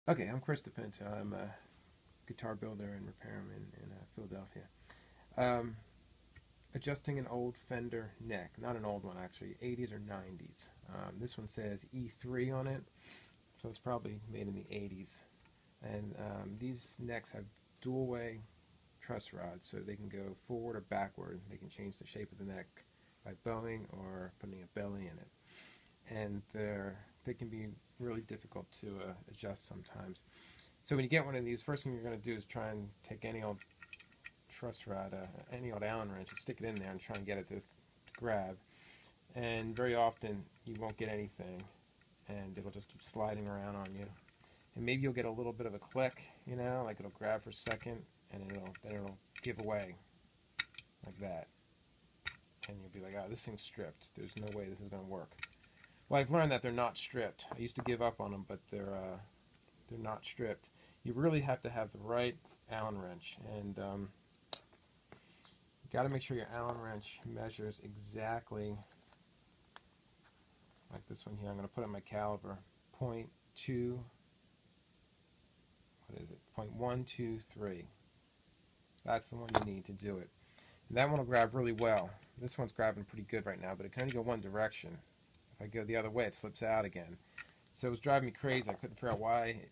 Okay, I'm Chris DePinto. I'm a guitar builder and repairman in Philadelphia. Um, Adjusting an old Fender neck, not an old one actually, 80's or 90's. This one says E3 on it, so it's probably made in the 80's. And these necks have dual-way truss rods, so they can go forward or backward. They can change the shape of the neck by bowing or putting a belly in it. And they can be really difficult to adjust sometimes. So when you get one of these, first thing you're going to do is try and take any old truss rod, any old Allen wrench, and stick it in there and try and get it to grab. And very often you won't get anything, and it'll just keep sliding around on you. And maybe you'll get a little bit of a click, you know, like it'll grab for a second, and then it'll give away like that. And you'll be like, oh, this thing's stripped. There's no way this is going to work. Well, I've learned that they're not stripped. I used to give up on them, but they're not stripped. You really have to have the right Allen wrench, and you got to make sure your Allen wrench measures exactly like this one here. I'm going to put on my caliber, .2, what is it? .123. That's the one you need to do it. And that one will grab really well. This one's grabbing pretty good right now, but it can only go one direction. If I go the other way, it slips out again. So it was driving me crazy. I couldn't figure out why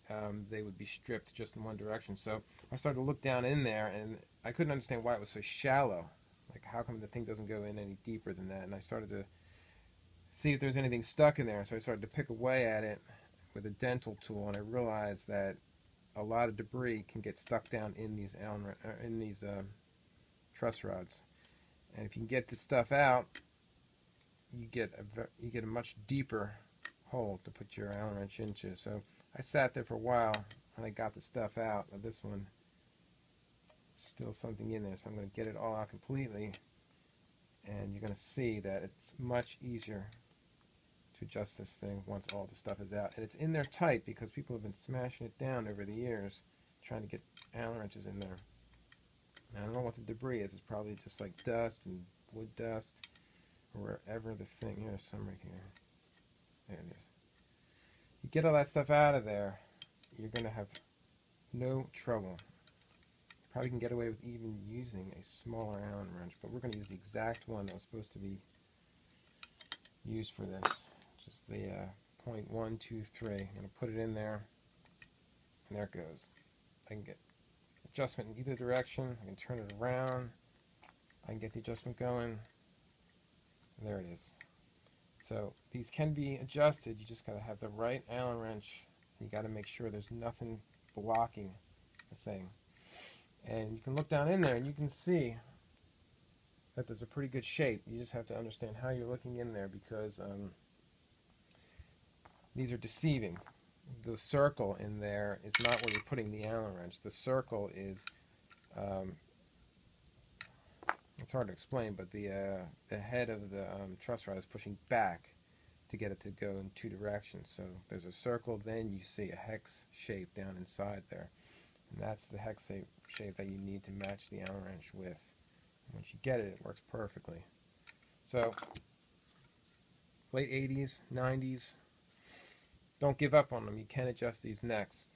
they would be stripped just in one direction. So I started to look down in there, and I couldn't understand why it was so shallow. Like, how come the thing doesn't go in any deeper than that? And I started to see if there's anything stuck in there. So I started to pick away at it with a dental tool, and I realized that a lot of debris can get stuck down in these truss rods. And if you can get this stuff out, you get a much deeper hole to put your Allen wrench into. So I sat there for a while and I got the stuff out. Now this one, still something in there, so I'm going to get it all out completely, and you're going to see that it's much easier to adjust this thing once all the stuff is out. And it's in there tight because people have been smashing it down over the years trying to get Allen wrenches in there. Now, I don't know what the debris is. It's probably just like dust and wood dust or wherever the thing. Here's some right here. There it is. You get all that stuff out of there, you're going to have no trouble. You probably can get away with even using a smaller Allen wrench, but we're going to use the exact one that was supposed to be used for this. Just the .123. I'm going to put it in there, and there it goes. I can get adjustment in either direction. I can turn it around. I can get the adjustment going. There it is. So these can be adjusted. You just got to have the right Allen wrench. You got to make sure there's nothing blocking the thing. And you can look down in there and you can see that there's a pretty good shape. You just have to understand how you're looking in there, because these are deceiving. The circle in there is not where you're putting the Allen wrench. The circle is it's hard to explain, but the head of the truss rod is pushing back to get it to go in two directions. So there's a circle, then you see a hex shape down inside there. And that's the hex shape that you need to match the Allen wrench with. And once you get it, it works perfectly. So, late 80s, 90s, don't give up on them. You can adjust these necks.